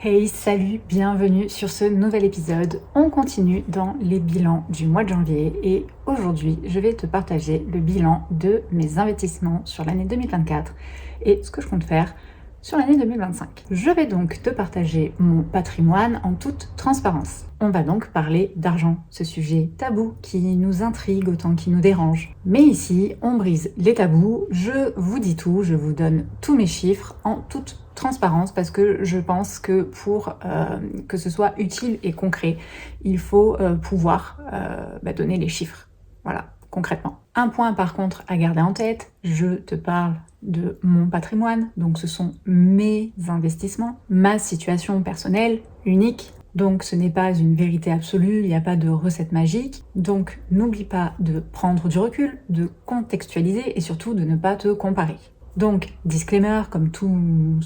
Hey, salut, bienvenue sur ce nouvel épisode. On continue dans les bilans du mois de janvier et aujourd'hui, je vais te partager le bilan de mes investissements sur l'année 2024 et ce que je compte faire sur l'année 2025. Je vais donc te partager mon patrimoine en toute transparence. On va donc parler d'argent, ce sujet tabou qui nous intrigue autant qu'il nous dérange. Mais ici, on brise les tabous, je vous dis tout, je vous donne tous mes chiffres en toute transparence parce que je pense que pour que ce soit utile et concret, il faut pouvoir donner les chiffres. Voilà, concrètement. Un point par contre à garder en tête, je te parle de mon patrimoine, donc ce sont mes investissements, ma situation personnelle unique. Donc ce n'est pas une vérité absolue, il n'y a pas de recette magique. Donc n'oublie pas de prendre du recul, de contextualiser et surtout de ne pas te comparer. Donc, disclaimer, comme tous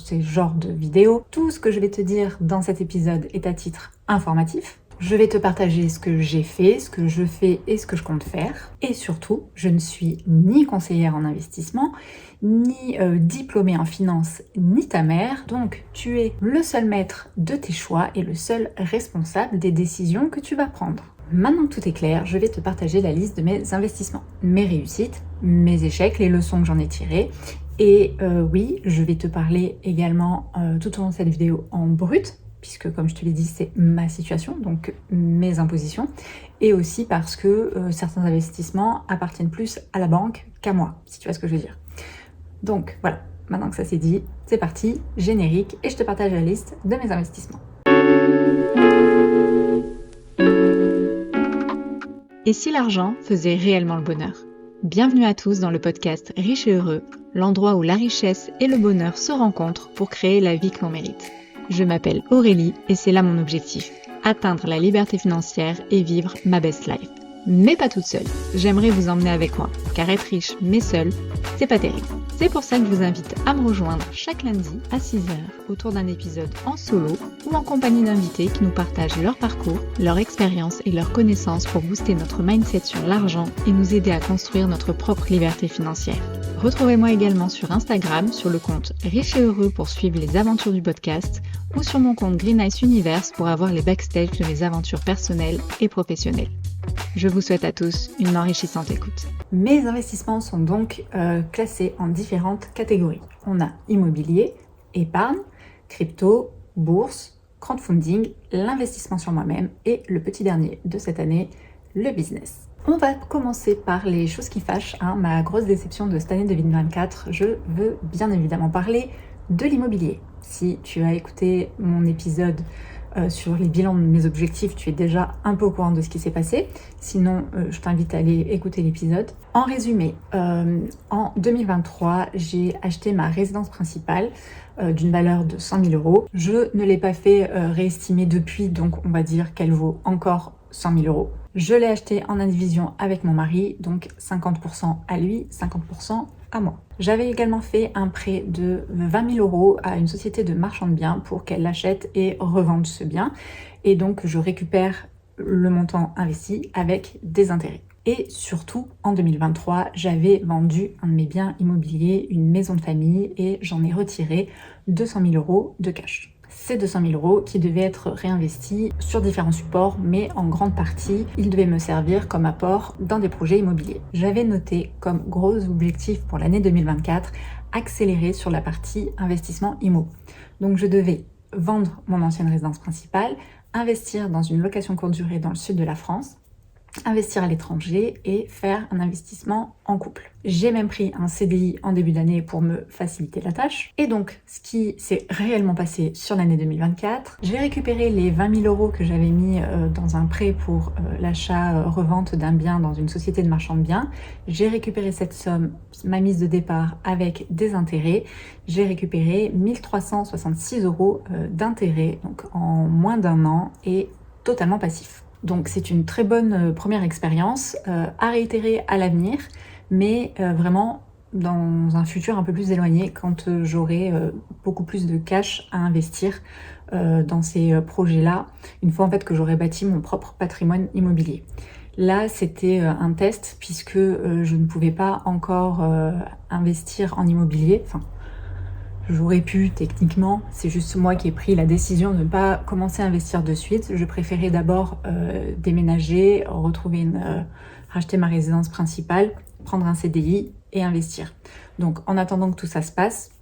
ces genres de vidéos, tout ce que je vais te dire dans cet épisode est à titre informatif. Je vais te partager ce que j'ai fait, ce que je fais et ce que je compte faire. Et surtout, je ne suis ni conseillère en investissement, ni diplômée en finance, ni ta mère. Donc, tu es le seul maître de tes choix et le seul responsable des décisions que tu vas prendre. Maintenant que tout est clair, je vais te partager la liste de mes investissements, mes réussites, mes échecs, les leçons que j'en ai tirées. Et oui, je vais te parler également tout au long de cette vidéo en brut, puisque comme je te l'ai dit, c'est ma situation, donc mes impositions, et aussi parce que certains investissements appartiennent plus à la banque qu'à moi, si tu vois ce que je veux dire. Donc voilà, maintenant que ça c'est dit, c'est parti, générique, et je te partage la liste de mes investissements. Et si l'argent faisait réellement le bonheur ? Bienvenue à tous dans le podcast Riche et Heureux, l'endroit où la richesse et le bonheur se rencontrent pour créer la vie que l'on mérite. Je m'appelle Aurélie et c'est là mon objectif, atteindre la liberté financière et vivre ma best life. Mais pas toute seule, j'aimerais vous emmener avec moi, car être riche mais seule, c'est pas terrible. C'est pour ça que je vous invite à me rejoindre chaque lundi à 6h autour d'un épisode en solo ou en compagnie d'invités qui nous partagent leur parcours, leur expérience et leurs connaissances pour booster notre mindset sur l'argent et nous aider à construire notre propre liberté financière. Retrouvez-moi également sur Instagram sur le compte Riche et Heureux pour suivre les aventures du podcast ou sur mon compte Green Ice Universe pour avoir les backstage de mes aventures personnelles et professionnelles. Je vous souhaite à tous une enrichissante écoute. Mes investissements sont donc classés en différentes catégories. On a immobilier, épargne, crypto, bourse, crowdfunding, l'investissement sur moi-même et le petit dernier de cette année, le business. On va commencer par les choses qui fâchent, ma grosse déception de cette année 2024. Je veux bien évidemment parler de l'immobilier. Si tu as écouté mon épisode sur les bilans de mes objectifs, tu es déjà un peu au courant de ce qui s'est passé. Sinon, je t'invite à aller écouter l'épisode. En résumé, en 2023, j'ai acheté ma résidence principale d'une valeur de 100 000 euros. Je ne l'ai pas fait réestimer depuis, donc on va dire qu'elle vaut encore 100 000 euros. Je l'ai acheté en indivision avec mon mari, donc 50% à lui, 50% à moi. J'avais également fait un prêt de 20 000 euros à une société de marchand de biens pour qu'elle l'achète et revende ce bien. Et donc, je récupère le montant investi avec des intérêts. Et surtout, en 2023, j'avais vendu un de mes biens immobiliers, une maison de famille, et j'en ai retiré 200 000 euros de cash. Ces 200 000 euros qui devaient être réinvestis sur différents supports, mais en grande partie, ils devaient me servir comme apport dans des projets immobiliers. J'avais noté comme gros objectif pour l'année 2024, accélérer sur la partie investissement immo. Donc je devais vendre mon ancienne résidence principale, investir dans une location courte durée dans le sud de la France, investir à l'étranger et faire un investissement en couple. J'ai même pris un CDI en début d'année pour me faciliter la tâche. Et donc, ce qui s'est réellement passé sur l'année 2024, j'ai récupéré les 20 000 euros que j'avais mis dans un prêt pour l'achat-revente d'un bien dans une société de marchand de biens. J'ai récupéré cette somme, ma mise de départ avec des intérêts. J'ai récupéré 1366 euros d'intérêts, donc en moins d'un an et totalement passif. Donc c'est une très bonne première expérience à réitérer à l'avenir, mais vraiment dans un futur un peu plus éloigné quand j'aurai beaucoup plus de cash à investir dans ces projets-là, une fois en fait que j'aurai bâti mon propre patrimoine immobilier. Là, c'était un test puisque je ne pouvais pas encore investir en immobilier. Enfin, J'aurais pu techniquement, c'est juste moi qui ai pris la décision de ne pas commencer à investir de suite. Je préférais d'abord déménager, racheter ma résidence principale, prendre un CDI et investir. Donc en attendant que tout ça se passe,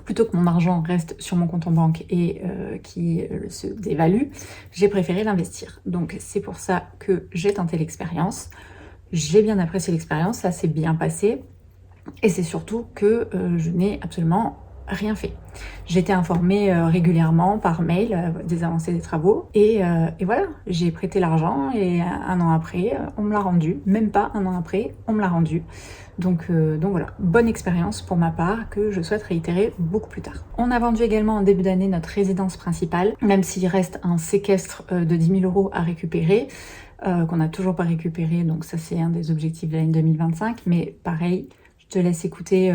plutôt que mon argent reste sur mon compte en banque et qui se dévalue, j'ai préféré l'investir. Donc c'est pour ça que j'ai tenté l'expérience. J'ai bien apprécié l'expérience, ça s'est bien passé. Et c'est surtout que je n'ai absolument rien fait. J'étais informée régulièrement par mail des avancées des travaux et voilà, j'ai prêté l'argent et un an après, on me l'a rendu. Même pas un an après, on me l'a rendu. Donc voilà, bonne expérience pour ma part que je souhaite réitérer beaucoup plus tard. On a vendu également en début d'année notre résidence principale, même s'il reste un séquestre de 10 000 € à récupérer, qu'on n'a toujours pas récupéré, donc ça c'est un des objectifs de l'année 2025, mais pareil, je te laisse écouter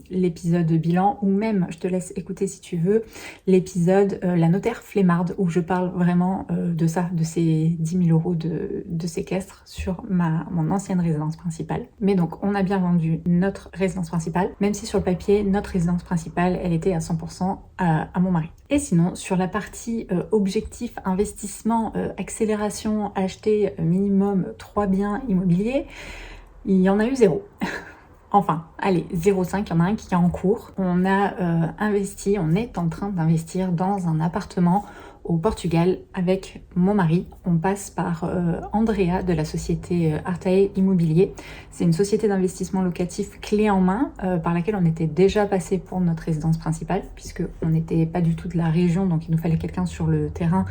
l'épisode bilan ou même je te laisse écouter si tu veux l'épisode La notaire flemmarde où je parle vraiment de ça, de ces 10 000 € de séquestre sur mon ancienne résidence principale. Mais donc on a bien vendu notre résidence principale, même si sur le papier notre résidence principale elle était à 100% à mon mari. Et sinon sur la partie objectif, investissement, accélération, acheter minimum 3 biens immobiliers, il y en a eu 0. Enfin, allez, 0,5, il y en a un qui est en cours. On a investi, on est en train d'investir dans un appartement au Portugal avec mon mari. On passe par Andrea de la société Artae Immobilier. C'est une société d'investissement locatif clé en main par laquelle on était déjà passé pour notre résidence principale puisqu'on n'était pas du tout de la région, donc il nous fallait quelqu'un sur le terrain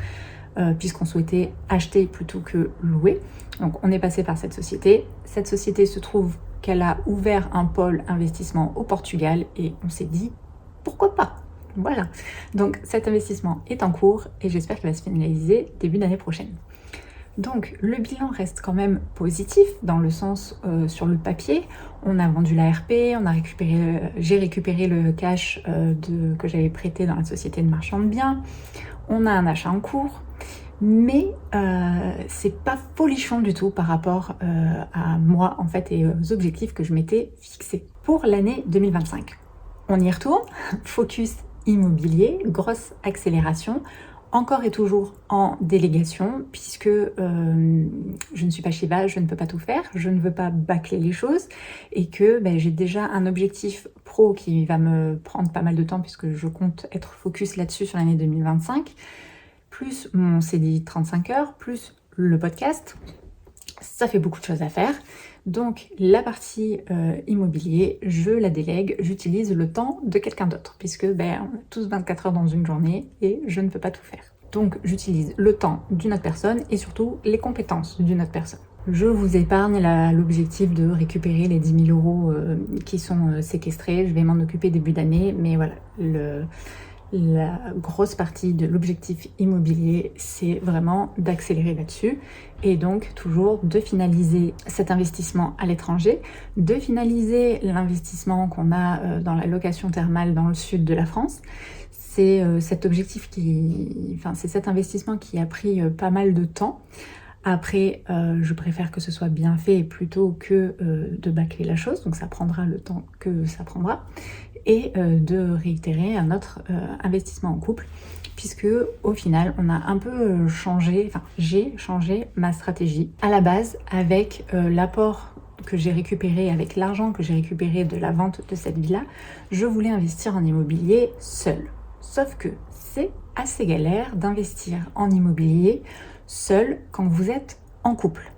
puisqu'on souhaitait acheter plutôt que louer. Donc on est passé par cette société. Cette société se trouve qu'elle a ouvert un pôle investissement au Portugal et on s'est dit pourquoi pas. Voilà, donc cet investissement est en cours et j'espère qu'il va se finaliser début d'année prochaine. Donc le bilan reste quand même positif dans le sens sur le papier. On a vendu la RP, j'ai récupéré le cash que j'avais prêté dans la société de marchand de biens. On a un achat en cours. Mais c'est pas folichon du tout par rapport à moi en fait et aux objectifs que je m'étais fixés pour l'année 2025. On y retourne, focus immobilier, grosse accélération, encore et toujours en délégation puisque je ne suis pas Shiva, je ne peux pas tout faire, je ne veux pas bâcler les choses et que j'ai déjà un objectif pro qui va me prendre pas mal de temps puisque je compte être focus là-dessus sur l'année 2025. Plus mon CDI 35 heures, plus le podcast, ça fait beaucoup de choses à faire. Donc la partie immobilier, je la délègue, j'utilise le temps de quelqu'un d'autre, puisque on a tous 24 heures dans une journée et je ne peux pas tout faire. Donc j'utilise le temps d'une autre personne et surtout les compétences d'une autre personne. Je vous épargne l'objectif de récupérer les 10 000 € qui sont séquestrés, je vais m'en occuper début d'année, mais voilà, la grosse partie de l'objectif immobilier, c'est vraiment d'accélérer là-dessus et donc toujours de finaliser cet investissement à l'étranger, de finaliser l'investissement qu'on a dans la location thermale dans le sud de la France. C'est cet investissement qui a pris pas mal de temps. Après, je préfère que ce soit bien fait plutôt que de bâcler la chose, donc ça prendra le temps que ça prendra. Et de réitérer un autre investissement en couple puisque au final on a un peu j'ai changé ma stratégie. À la base, avec l'apport que j'ai récupéré, avec l'argent que j'ai récupéré de la vente de cette villa, je voulais investir en immobilier seule. Sauf que c'est assez galère d'investir en immobilier seul quand vous êtes en couple.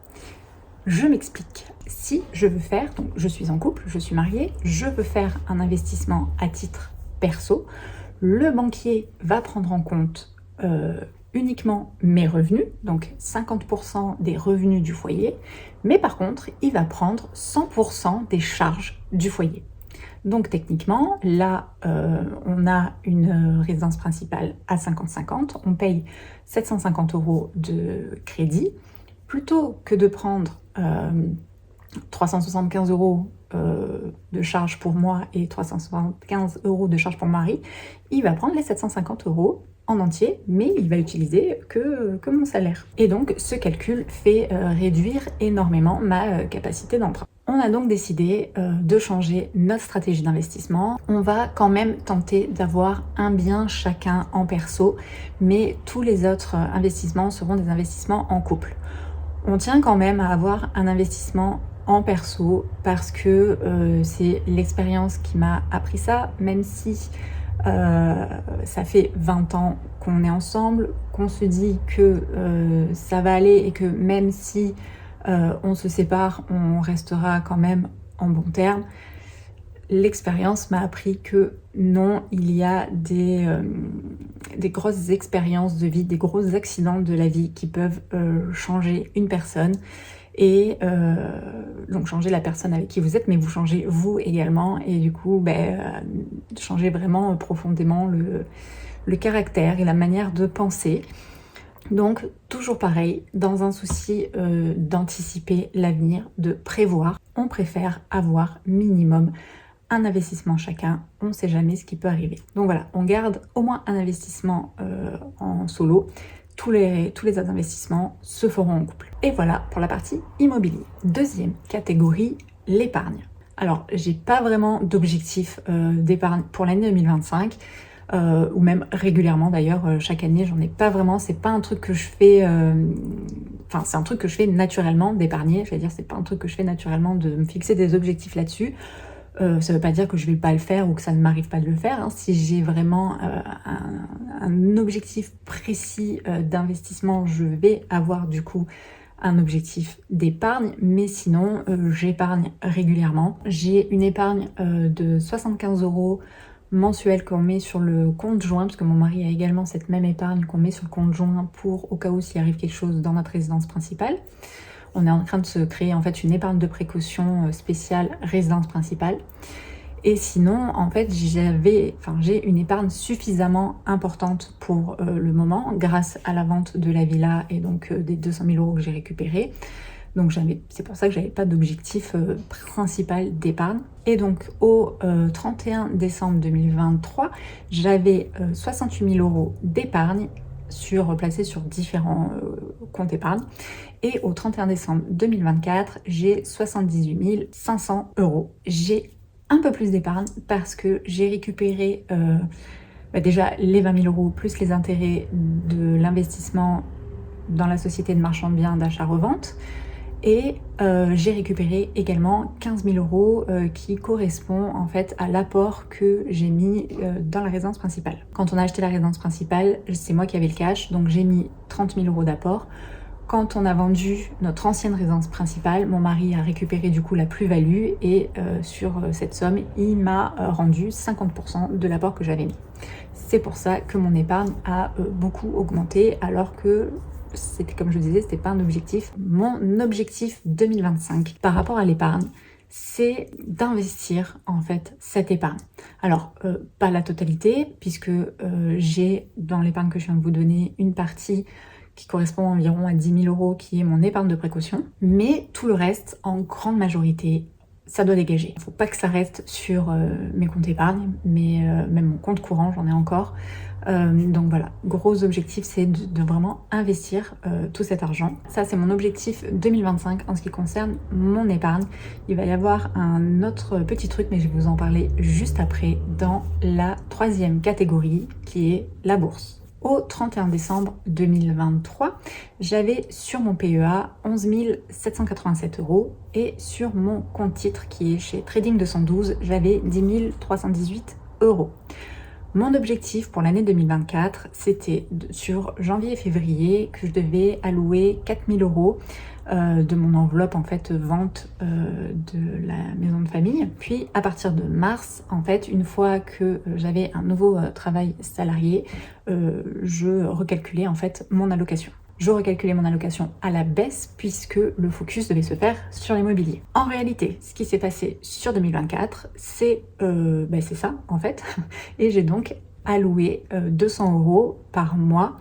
Je m'explique. Si je veux faire, donc je suis en couple, je suis mariée, je veux faire un investissement à titre perso, le banquier va prendre en compte uniquement mes revenus, donc 50% des revenus du foyer, mais par contre, il va prendre 100% des charges du foyer. Donc techniquement, là, on a une résidence principale à 50-50, on paye 750 € de crédit, plutôt que de prendre 375 € de charge pour moi et 375 € de charge pour mari, il va prendre les 750 € en entier, mais il va utiliser que mon salaire. Et donc, ce calcul fait réduire énormément ma capacité d'emprunt. On a donc décidé de changer notre stratégie d'investissement. On va quand même tenter d'avoir un bien chacun en perso, mais tous les autres investissements seront des investissements en couple. On tient quand même à avoir un investissement en perso parce que c'est l'expérience qui m'a appris ça, même si ça fait 20 ans qu'on est ensemble, qu'on se dit que ça va aller et que même si on se sépare, on restera quand même en bons termes. L'expérience m'a appris que non, il y a des grosses expériences de vie, des gros accidents de la vie qui peuvent changer une personne et donc changer la personne avec qui vous êtes, mais vous changez vous également et du coup changer vraiment profondément le caractère et la manière de penser. Donc toujours pareil, dans un souci d'anticiper l'avenir, de prévoir, on préfère avoir minimum un investissement chacun, on ne sait jamais ce qui peut arriver. Donc voilà, on garde au moins un investissement en solo. Tous les autres investissements se feront en couple. Et voilà pour la partie immobilier. Deuxième catégorie, l'épargne. Alors, j'ai pas vraiment d'objectif d'épargne pour l'année 2025, ou même régulièrement d'ailleurs, chaque année, j'en ai pas vraiment. C'est pas un truc que je fais. C'est un truc que je fais naturellement d'épargner. Je veux dire, c'est pas un truc que je fais naturellement de me fixer des objectifs là-dessus. Ça veut pas dire que je vais pas le faire ou que ça ne m'arrive pas de le faire. Si j'ai vraiment un objectif précis d'investissement, je vais avoir du coup un objectif d'épargne, mais sinon j'épargne régulièrement. J'ai une épargne de 75 € mensuels qu'on met sur le compte joint, parce que mon mari a également cette même épargne qu'on met sur le compte joint pour au cas où s'il arrive quelque chose dans notre résidence principale. On est en train de se créer en fait une épargne de précaution spéciale résidence principale. Et sinon, en fait, j'ai une épargne suffisamment importante pour le moment, grâce à la vente de la villa et donc des 200 000 € que j'ai récupérés. Donc c'est pour ça que j'avais pas d'objectif principal d'épargne. Et donc au 31 décembre 2023, j'avais 68 000 € d'épargne placés sur différents comptes épargne. Et au 31 décembre 2024, j'ai 78 500 €. J'ai un peu plus d'épargne parce que j'ai récupéré déjà les 20 000 € plus les intérêts de l'investissement dans la société de marchand de biens d'achat-revente. Et j'ai récupéré également 15 000 € qui correspond en fait à l'apport que j'ai mis dans la résidence principale. Quand on a acheté la résidence principale, c'est moi qui avais le cash, donc j'ai mis 30 000 € d'apport. Quand on a vendu notre ancienne résidence principale, mon mari a récupéré du coup la plus-value et sur cette somme, il m'a rendu 50% de l'apport que j'avais mis. C'est pour ça que mon épargne a beaucoup augmenté alors que c'était, comme je le disais, c'était pas un objectif. Mon objectif 2025 par rapport à l'épargne, c'est d'investir en fait cette épargne. Alors, pas la totalité, puisque j'ai dans l'épargne que je viens de vous donner une partie qui correspond environ à 10 000 € qui est mon épargne de précaution, mais tout le reste, en grande majorité, ça doit dégager. Il ne faut pas que ça reste sur mes comptes épargne, mais même mon compte courant, j'en ai encore. Donc voilà, gros objectif, c'est de vraiment investir tout cet argent. Ça, c'est mon objectif 2025 en ce qui concerne mon épargne. Il va y avoir un autre petit truc, mais je vais vous en parler juste après, dans la troisième catégorie, qui est la bourse. Au 31 décembre 2023, j'avais sur mon PEA 11 787 € et sur mon compte titre qui est chez Trading 212, j'avais 10 318 €. Mon objectif pour l'année 2024, c'était sur janvier et février que je devais allouer 4 000 € de mon enveloppe en fait vente de la maison de famille. Puis à partir de mars, en fait, une fois que j'avais un nouveau travail salarié, je recalculais en fait mon allocation. Je recalculais mon allocation à la baisse puisque le focus devait se faire sur l'immobilier. En réalité, ce qui s'est passé sur 2024, c'est ça en fait. Et j'ai donc alloué 200 € par mois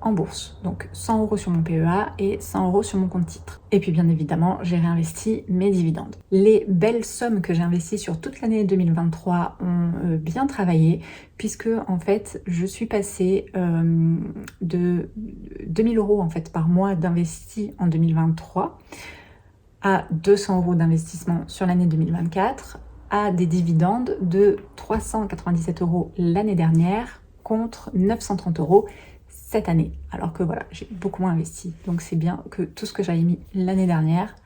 en bourse. Donc 100 € sur mon PEA et 100 € sur mon compte titre. Et puis bien évidemment, j'ai réinvesti mes dividendes. Les belles sommes que j'ai investies sur toute l'année 2023 ont bien travaillé puisque en fait, je suis passée de 2 000 € en fait par mois d'investis en 2023 à 200 € d'investissement sur l'année 2024, à des dividendes de 397 € l'année dernière contre 930 € cette année. Alors que voilà, j'ai beaucoup moins investi. Donc c'est bien que tout ce que j'avais mis l'année dernière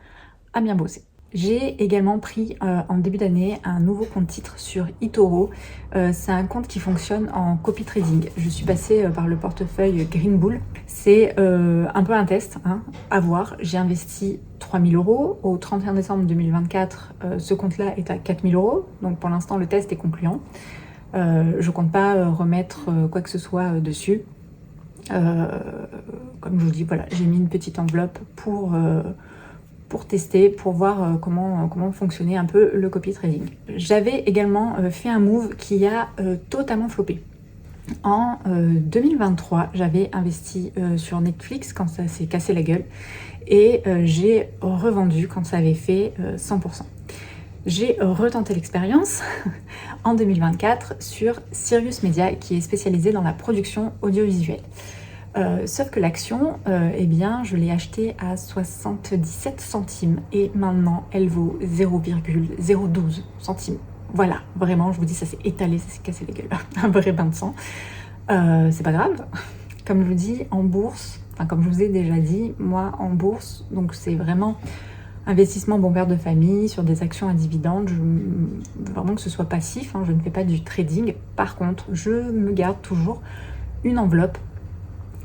a bien bossé. J'ai également pris en début d'année un nouveau compte titre sur eToro. C'est un compte qui fonctionne en copy trading. Je suis passée par le portefeuille Green Bull. C'est un peu un test à voir. J'ai investi 3 000 €. Au 31 décembre 2024, ce compte-là est à 4 000 €. Donc pour l'instant, le test est concluant. Je ne compte pas remettre quoi que ce soit dessus. Comme je vous dis, voilà, j'ai mis une petite enveloppe pour tester, pour voir comment fonctionnait un peu le copy trading. J'avais également fait un move qui a totalement floppé. En 2023, j'avais investi sur Netflix quand ça s'est cassé la gueule et j'ai revendu quand ça avait fait 100%. J'ai retenté l'expérience en 2024 sur Sirius Media qui est spécialisé dans la production audiovisuelle. Sauf que l'action, eh bien, je l'ai achetée à 77 centimes et maintenant elle vaut 0,012 centimes. Voilà, vraiment, je vous dis, ça s'est étalé, ça s'est cassé les gueules. Un vrai bain de sang. C'est pas grave. Comme je vous dis, en bourse, enfin comme je vous ai déjà dit, moi en bourse, donc c'est vraiment investissement bon père de famille sur des actions à dividendes. Je veux vraiment que ce soit passif, je ne fais pas du trading. Par contre, je me garde toujours une enveloppe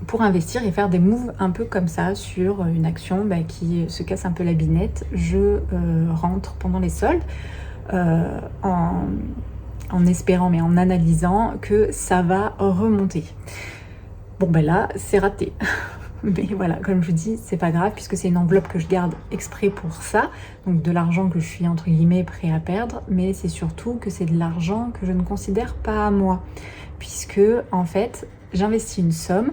pour investir et faire des moves un peu comme ça sur une action qui se casse un peu la binette. Je rentre pendant les soldes en espérant, mais en analysant que ça va remonter. Bon là, c'est raté. Mais voilà, comme je vous dis, c'est pas grave puisque c'est une enveloppe que je garde exprès pour ça. Donc de l'argent que je suis entre guillemets prêt à perdre, mais c'est surtout que c'est de l'argent que je ne considère pas à moi. Puisque en fait, j'investis une somme.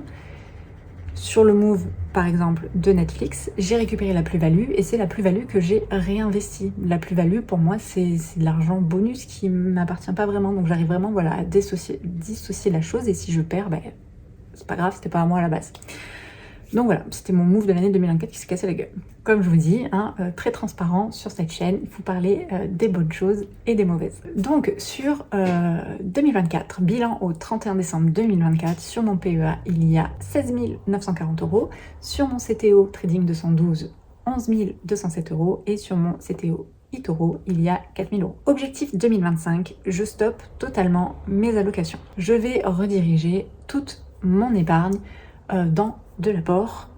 Sur le move, par exemple, de Netflix, j'ai récupéré la plus-value et c'est la plus-value que j'ai réinvestie. La plus-value, pour moi, c'est de l'argent bonus qui ne m'appartient pas vraiment. Donc j'arrive vraiment à dissocier la chose et si je perds, c'est pas grave, c'était pas à moi à la base. Donc voilà, c'était mon move de l'année 2024 qui s'est cassé la gueule. Comme je vous dis, très transparent sur cette chaîne, il faut parler des bonnes choses et des mauvaises. Donc sur 2024, bilan au 31 décembre 2024, sur mon PEA, il y a 16 940 €, sur mon CTO Trading 212, 11 207 € et sur mon CTO eToro, il y a 4 000 €. Objectif 2025, je stoppe totalement mes allocations. Je vais rediriger toute mon épargne dans de l'apport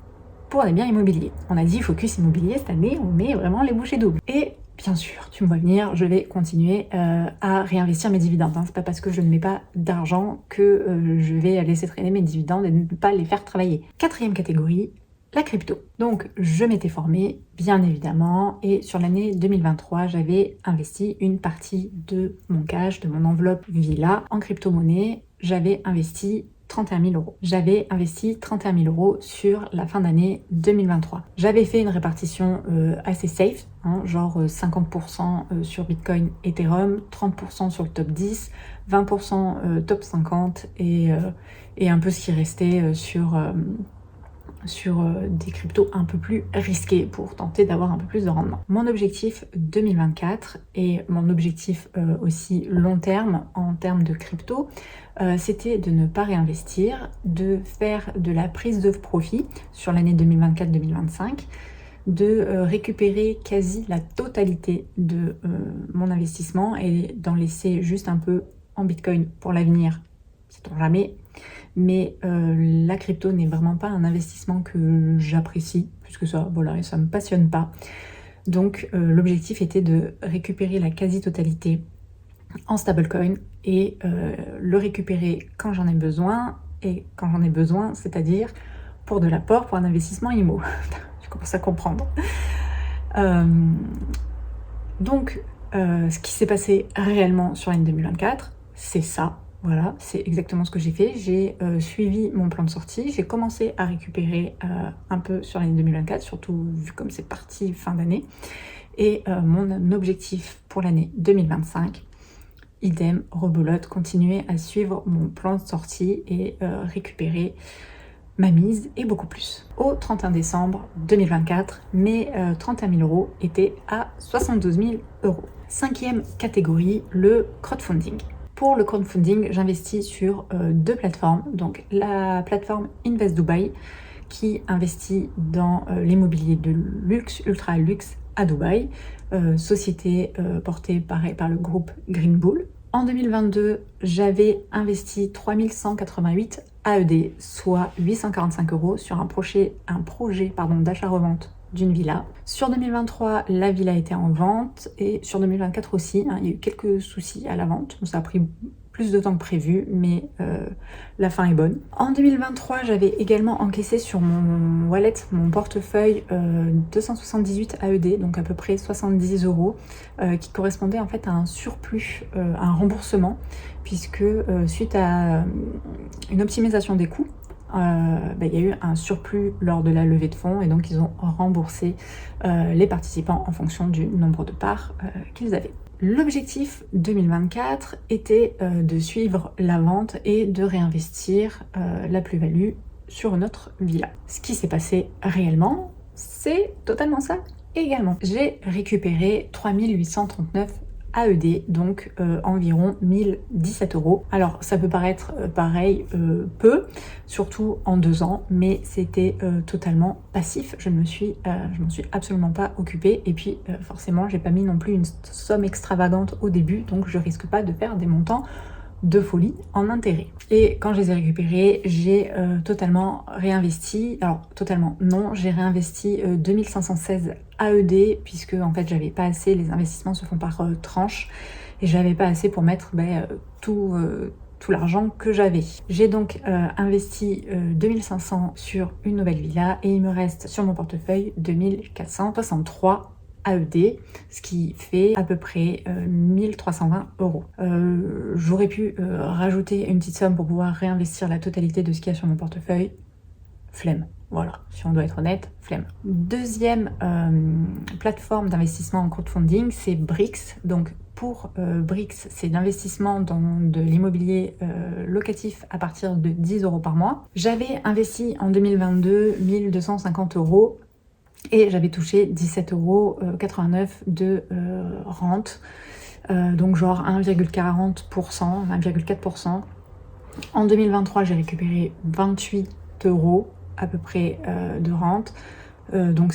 pour des biens immobiliers. On a dit focus immobilier cette année, on met vraiment les bouchées doubles. Et bien sûr, tu me vois venir, je vais continuer à réinvestir mes dividendes. C'est pas parce que je ne mets pas d'argent que je vais laisser traîner mes dividendes et ne pas les faire travailler. Quatrième catégorie, la crypto. Donc je m'étais formée, bien évidemment, et sur l'année 2023, j'avais investi une partie de mon cash, de mon enveloppe Villa en crypto-monnaie. J'avais investi 31 000 €. J'avais investi 31 000 € sur la fin d'année 2023. J'avais fait une répartition assez safe, genre 50% sur Bitcoin, Ethereum, 30% sur le top 10, 20% top 50 et un peu ce qui restait sur des cryptos un peu plus risqués pour tenter d'avoir un peu plus de rendement. Mon objectif 2024 et mon objectif aussi long terme en termes de crypto, c'était de ne pas réinvestir, de faire de la prise de profit sur l'année 2024-2025, de récupérer quasi la totalité de mon investissement et d'en laisser juste un peu en Bitcoin pour l'avenir, sait-on jamais. Mais la crypto n'est vraiment pas un investissement que j'apprécie plus que ça, voilà, et ça me passionne pas. Donc l'objectif était de récupérer la quasi-totalité en stablecoin et le récupérer quand j'en ai besoin, et quand j'en ai besoin, c'est-à-dire pour de l'apport, pour un investissement IMO. Je commence à comprendre. Donc ce qui s'est passé réellement sur l'année 2024, c'est ça. Voilà, c'est exactement ce que j'ai fait. J'ai suivi mon plan de sortie, j'ai commencé à récupérer un peu sur l'année 2024, surtout vu comme c'est parti fin d'année. Et mon objectif pour l'année 2025, idem, rebelote, continuer à suivre mon plan de sortie et récupérer ma mise et beaucoup plus. Au 31 décembre 2024, mes 31 000 euros étaient à 72 000 euros. 5e catégorie, le crowdfunding. Pour le crowdfunding, j'investis sur 2 plateformes. Donc la plateforme Invest Dubai qui investit dans l'immobilier de luxe, ultra luxe à Dubaï, société portée pareil par le groupe Green Bull. En 2022, j'avais investi 3188 AED, soit 845 euros sur un projet d'achat-revente d'une villa. Sur 2023, la villa était en vente et sur 2024 aussi, il y a eu quelques soucis à la vente. Donc ça a pris plus de temps que prévu, mais la fin est bonne. En 2023, j'avais également encaissé sur mon wallet, mon portefeuille, 278 AED, donc à peu près 70 euros, qui correspondait en fait à un surplus, un remboursement, puisque suite à une optimisation des coûts, il y a eu un surplus lors de la levée de fonds et donc ils ont remboursé les participants en fonction du nombre de parts qu'ils avaient. L'objectif 2024 était de suivre la vente et de réinvestir la plus-value sur notre villa. Ce qui s'est passé réellement, c'est totalement ça également. J'ai récupéré 3839 AED, donc environ 1017 euros. Alors ça peut paraître pareil peu, surtout en 2 ans, mais c'était totalement passif. Je m'en suis absolument pas occupée et puis forcément j'ai pas mis non plus une somme extravagante au début, donc je risque pas de faire des montants de folie en intérêt. Et quand je les ai récupérés, j'ai totalement réinvesti. Alors totalement non, j'ai réinvesti 2516 AED puisque en fait j'avais pas assez, les investissements se font par tranches et j'avais pas assez pour mettre tout l'argent que j'avais. J'ai donc investi 2500 sur une nouvelle villa et il me reste sur mon portefeuille 2463 AED, ce qui fait à peu près 1320 euros. J'aurais pu rajouter une petite somme pour pouvoir réinvestir la totalité de ce qu'il y a sur mon portefeuille. Flemme. Voilà, si on doit être honnête, flemme. Deuxième plateforme d'investissement en crowdfunding, c'est Brix. Donc pour Brix, c'est l'investissement dans de l'immobilier locatif à partir de 10 euros par mois. J'avais investi en 2022 1250 euros et j'avais touché 17,89 euros de rente, donc genre 1,40%, 1,4%. En 2023, j'ai récupéré 28 euros à peu près de rente, donc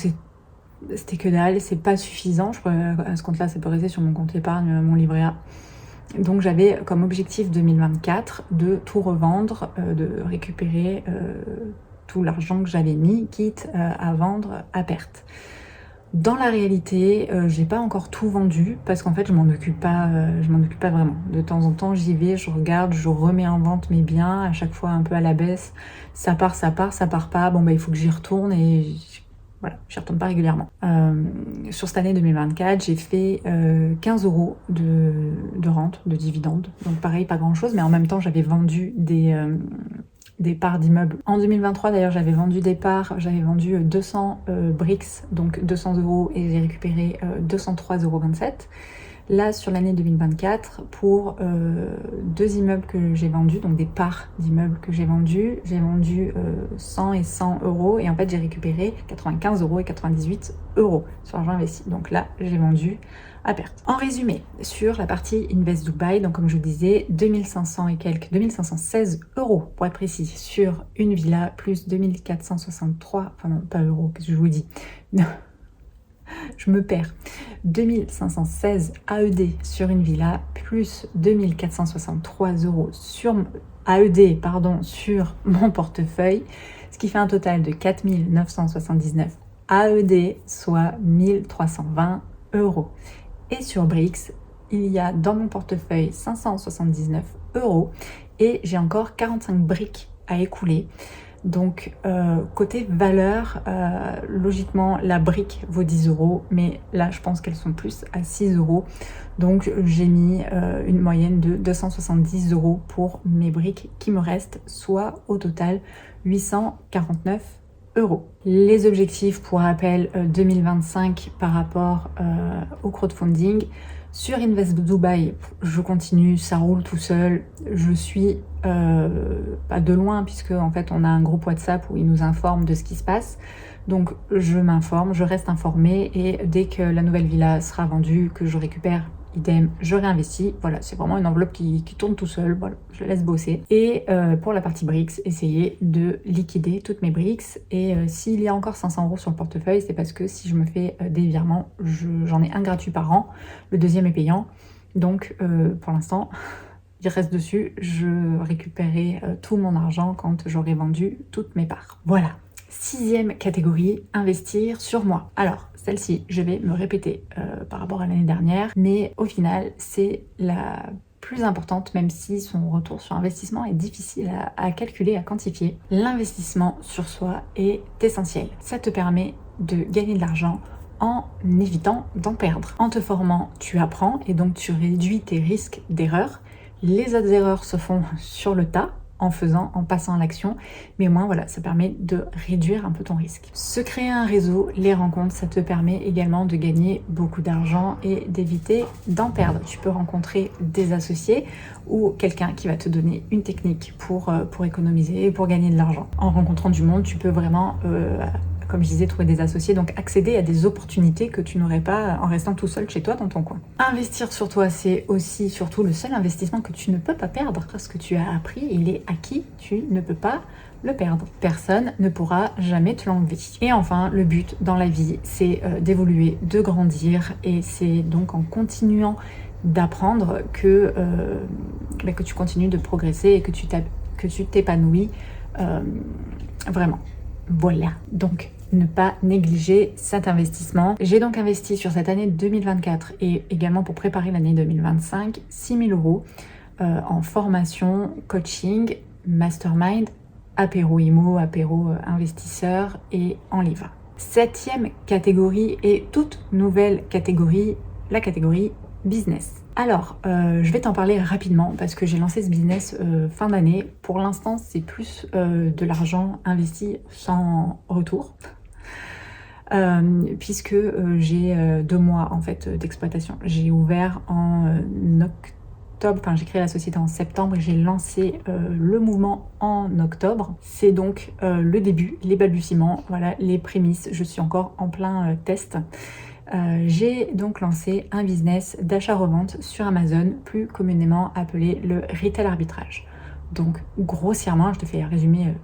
c'était que dalle, c'est pas suffisant. À ce compte-là, ça peut rester sur mon compte épargne, mon livret A. Donc j'avais comme objectif 2024 de tout revendre, de récupérer tout l'argent que j'avais mis, quitte à vendre à perte. Dans la réalité, j'ai pas encore tout vendu parce qu'en fait je m'en occupe pas vraiment. De temps en temps j'y vais, je regarde, je remets en vente mes biens, à chaque fois un peu à la baisse. Ça part pas. Bon il faut que j'y retourne et voilà, j'y retourne pas régulièrement. Sur cette année 2024, j'ai fait 15 euros de rente, de dividendes. Donc pareil, pas grand chose, mais en même temps j'avais vendu des parts d'immeubles. En 2023 d'ailleurs j'avais vendu des parts, j'avais vendu 200 Brix, donc 200 euros et j'ai récupéré 203,27 euros. Là sur l'année 2024 pour 2 immeubles que j'ai vendus, donc des parts d'immeubles que j'ai vendu 100 et 100 euros et en fait j'ai récupéré 95 euros et 98 euros sur l'argent investi. Donc là j'ai vendu à perte. En résumé, sur la partie Invest Dubai, donc comme je vous disais, 2516 euros pour être précis sur une villa, plus 2463, enfin non, pas euros, qu'est-ce que je vous dis? Je me perds. 2516 AED sur une villa, plus 2463 euros sur AED, sur mon portefeuille, ce qui fait un total de 4979 AED, soit 1320 euros. Et sur Brix, il y a dans mon portefeuille 579 euros et j'ai encore 45 briques à écouler. Donc côté valeur, logiquement la brique vaut 10 euros, mais là je pense qu'elles sont plus à 6 euros. Donc j'ai mis une moyenne de 270 euros pour mes briques qui me restent, soit au total 849 euros. Les objectifs pour rappel 2025 par rapport au crowdfunding. Sur Invest Dubai, je continue, ça roule tout seul. Je suis pas de loin puisque en fait on a un groupe WhatsApp où ils nous informent de ce qui se passe. Donc je m'informe, je reste informée et dès que la nouvelle villa sera vendue, que je récupère, idem, je réinvestis. Voilà, c'est vraiment une enveloppe qui tourne tout seul. Voilà, je laisse bosser. Et pour la partie BRICS, essayer de liquider toutes mes BRICS. Et s'il y a encore 500 € sur le portefeuille, c'est parce que si je me fais des virements, j'en ai un gratuit par an. Le deuxième est payant. Donc pour l'instant, il reste dessus. Je récupérerai tout mon argent quand j'aurai vendu toutes mes parts. Voilà. 6e catégorie, investir sur moi. Alors, celle-ci, je vais me répéter par rapport à l'année dernière, mais au final, c'est la plus importante, même si son retour sur investissement est difficile à calculer, à quantifier. L'investissement sur soi est essentiel. Ça te permet de gagner de l'argent en évitant d'en perdre. En te formant, tu apprends et donc tu réduis tes risques d'erreur. Les autres erreurs se font sur le tas, en passant à l'action, mais au moins voilà, ça permet de réduire un peu ton risque. Se créer un réseau, les rencontres, ça te permet également de gagner beaucoup d'argent et d'éviter d'en perdre. Tu peux rencontrer des associés ou quelqu'un qui va te donner une technique pour économiser et pour gagner de l'argent. En rencontrant du monde, tu peux vraiment comme je disais, trouver des associés, donc accéder à des opportunités que tu n'aurais pas en restant tout seul chez toi dans ton coin. Investir sur toi, c'est aussi surtout le seul investissement que tu ne peux pas perdre. Ce que tu as appris, il est acquis, tu ne peux pas le perdre. Personne ne pourra jamais te l'enlever. Et enfin, le but dans la vie, c'est d'évoluer, de grandir, et c'est donc en continuant d'apprendre que tu continues de progresser et que tu t'épanouis vraiment. Voilà, donc ne pas négliger cet investissement. J'ai donc investi sur cette année 2024 et également pour préparer l'année 2025 6 000 € en formation, coaching, mastermind, apéro IMO, apéro investisseur et en livre. 7e catégorie et toute nouvelle catégorie, la catégorie business. Alors, je vais t'en parler rapidement parce que j'ai lancé ce business fin d'année. Pour l'instant, c'est plus de l'argent investi sans retour. Puisque j'ai 2 mois en fait d'exploitation. J'ai ouvert en octobre, enfin j'ai créé la société en septembre et j'ai lancé le mouvement en octobre. C'est donc le début, les balbutiements, voilà, les prémices. Je suis encore en plein test. J'ai donc lancé un business d'achat-revente sur Amazon, plus communément appelé le retail arbitrage. Donc grossièrement, je te fais un résumé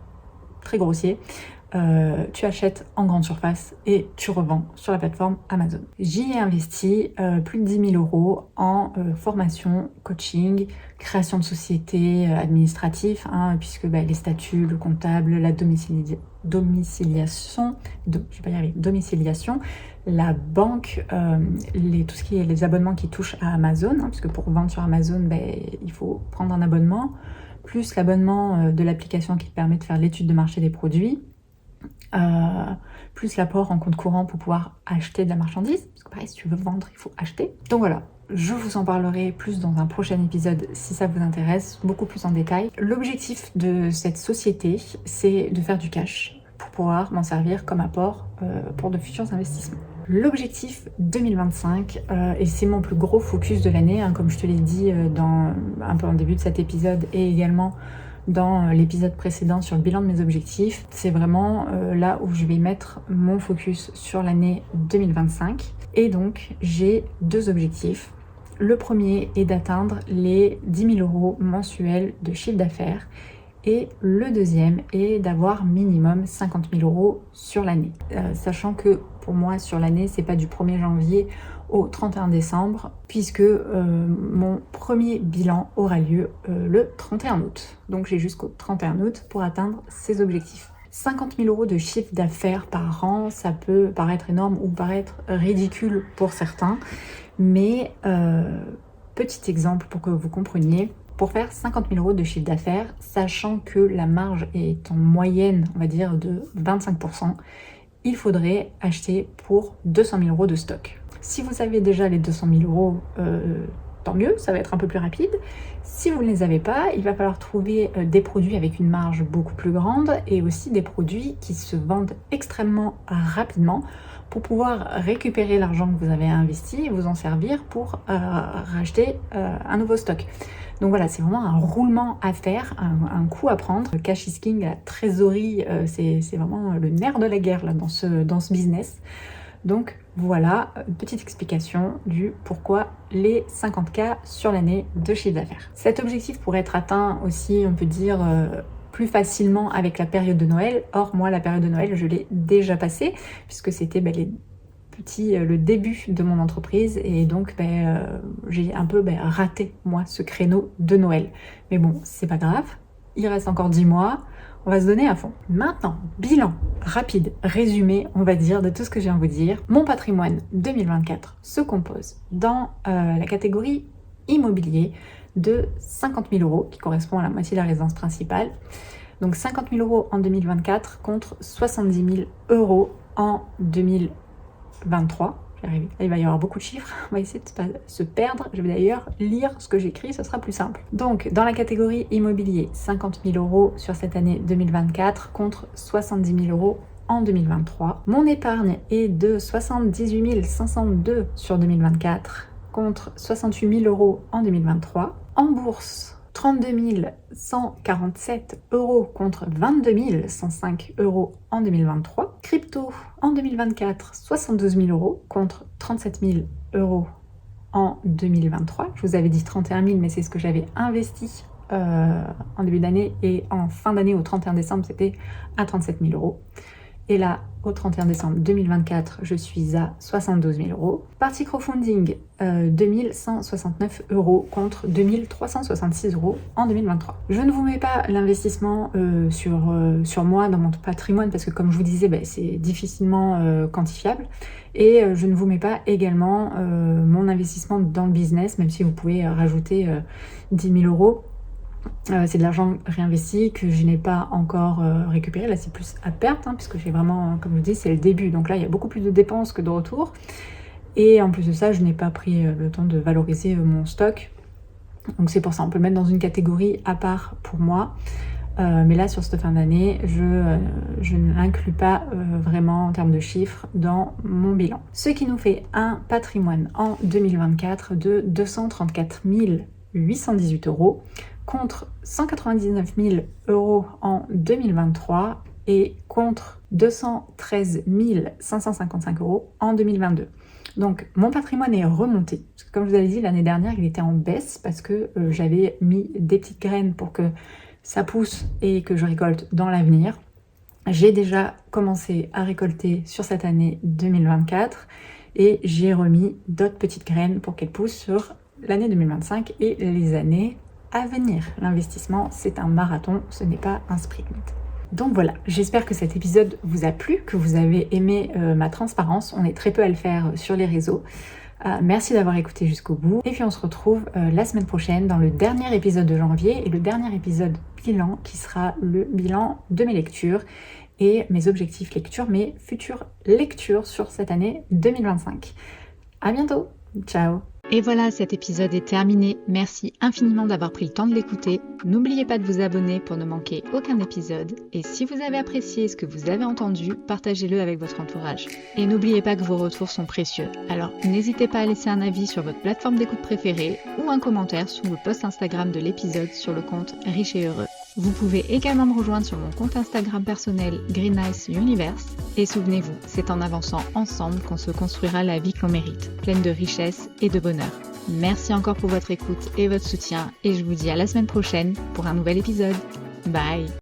très grossier, tu achètes en grande surface et tu revends sur la plateforme Amazon. J'y ai investi plus de 10 000 € en formation, coaching, création de société, administratif, puisque les statuts, le comptable, la domiciliation, la banque, tout ce qui est les abonnements qui touchent à Amazon, puisque pour vendre sur Amazon, il faut prendre un abonnement, plus l'abonnement de l'application qui te permet de faire l'étude de marché des produits, plus l'apport en compte courant pour pouvoir acheter de la marchandise, parce que pareil, si tu veux vendre, il faut acheter. Donc voilà, je vous en parlerai plus dans un prochain épisode si ça vous intéresse, beaucoup plus en détail. L'objectif de cette société, c'est de faire du cash pour pouvoir m'en servir comme apport pour de futurs investissements. L'objectif 2025, et c'est mon plus gros focus de l'année, comme je te l'ai dit un peu en début de cet épisode et également dans l'épisode précédent sur le bilan de mes objectifs, c'est vraiment là où je vais mettre mon focus sur l'année 2025. Et donc, j'ai 2 objectifs. Le premier est d'atteindre les 10 000 € mensuels de chiffre d'affaires. Et le deuxième est d'avoir minimum 50 000 € sur l'année. Sachant que pour moi, sur l'année, c'est pas du 1er janvier au 31 décembre, puisque mon premier bilan aura lieu le 31 août. Donc j'ai jusqu'au 31 août pour atteindre ces objectifs. 50 000 € de chiffre d'affaires par an, ça peut paraître énorme ou paraître ridicule pour certains, mais petit exemple pour que vous compreniez, pour faire 50 000 € de chiffre d'affaires, sachant que la marge est en moyenne, on va dire, de 25%, il faudrait acheter pour 200 000 € de stock. Si vous avez déjà les 200 000 € tant mieux, ça va être un peu plus rapide. Si vous ne les avez pas, il va falloir trouver des produits avec une marge beaucoup plus grande et aussi des produits qui se vendent extrêmement rapidement pour pouvoir récupérer l'argent que vous avez investi et vous en servir pour racheter un nouveau stock. Donc voilà, c'est vraiment un roulement à faire, un coup à prendre. Le cash is king, la trésorerie, c'est vraiment le nerf de la guerre là, dans ce business. Donc voilà, une petite explication du pourquoi les 50K sur l'année de chiffre d'affaires. Cet objectif pourrait être atteint aussi, on peut dire, plus facilement avec la période de Noël. Or, moi, la période de Noël, je l'ai déjà passée, puisque c'était le début de mon entreprise, et donc j'ai un peu raté, moi, ce créneau de Noël. Mais bon, c'est pas grave, il reste encore 10 mois, on va se donner à fond. Maintenant, bilan rapide, résumé, on va dire, de tout ce que je viens de vous dire. Mon patrimoine 2024 se compose dans la catégorie immobilier de 50 000 euros, qui correspond à la moitié de la résidence principale. Donc 50 000 euros en 2024 contre 70 000 euros en 2023. Il va y avoir beaucoup de chiffres, on va essayer de ne pas se perdre. Je vais d'ailleurs lire ce que j'écris, ce sera plus simple. Donc, dans la catégorie immobilier, 50 000 euros sur cette année 2024 contre 70 000 euros en 2023. Mon épargne est de 78 502 sur 2024 contre 68 000 euros en 2023. En bourse, 32 147 euros contre 22 105 euros en 2023. Crypto, en 2024, 72 000 euros contre 37 000 euros en 2023. Je vous avais dit 31 000, mais c'est ce que j'avais investi en début d'année, et en fin d'année, au 31 décembre, c'était à 37 000 euros. Et là, au 31 décembre 2024, je suis à 72 000 euros. Partie crowdfunding, 2169 euros contre 2366 euros en 2023. Je ne vous mets pas l'investissement sur moi dans mon patrimoine parce que, comme je vous disais, c'est difficilement quantifiable. Et je ne vous mets pas également mon investissement dans le business, même si vous pouvez rajouter 10 000 euros. C'est de l'argent réinvesti que je n'ai pas encore récupéré. Là, c'est plus à perte, puisque j'ai vraiment, comme je vous dis, c'est le début. Donc là, il y a beaucoup plus de dépenses que de retours. Et en plus de ça, je n'ai pas pris le temps de valoriser mon stock. Donc c'est pour ça, on peut le mettre dans une catégorie à part pour moi. Mais là, sur cette fin d'année, je ne l'inclus pas vraiment en termes de chiffres dans mon bilan. Ce qui nous fait un patrimoine en 2024 de 234 818 euros. Contre 199 000 euros en 2023 et contre 213 555 euros en 2022. Donc mon patrimoine est remonté. Parce que, comme je vous avais dit, l'année dernière, il était en baisse parce que j'avais mis des petites graines pour que ça pousse et que je récolte dans l'avenir. J'ai déjà commencé à récolter sur cette année 2024 et j'ai remis d'autres petites graines pour qu'elles poussent sur l'année 2025 et les années à venir. L'investissement, c'est un marathon, ce n'est pas un sprint. Donc voilà, j'espère que cet épisode vous a plu, que vous avez aimé ma transparence. On est très peu à le faire sur les réseaux. Merci d'avoir écouté jusqu'au bout. Et puis on se retrouve la semaine prochaine dans le dernier épisode de janvier et le dernier épisode bilan qui sera le bilan de mes lectures et mes objectifs lecture, mes futures lectures sur cette année 2025. À bientôt, ciao. Et voilà, cet épisode est terminé. Merci infiniment d'avoir pris le temps de l'écouter. N'oubliez pas de vous abonner pour ne manquer aucun épisode. Et si vous avez apprécié ce que vous avez entendu, partagez-le avec votre entourage. Et n'oubliez pas que vos retours sont précieux. Alors n'hésitez pas à laisser un avis sur votre plateforme d'écoute préférée ou un commentaire sous le post Instagram de l'épisode sur le compte Riche et Heureux. Vous pouvez également me rejoindre sur mon compte Instagram personnel Green Ice Universe. Et souvenez-vous, c'est en avançant ensemble qu'on se construira la vie que l'on mérite, pleine de richesse et de bonheur. Merci encore pour votre écoute et votre soutien et je vous dis à la semaine prochaine pour un nouvel épisode. Bye!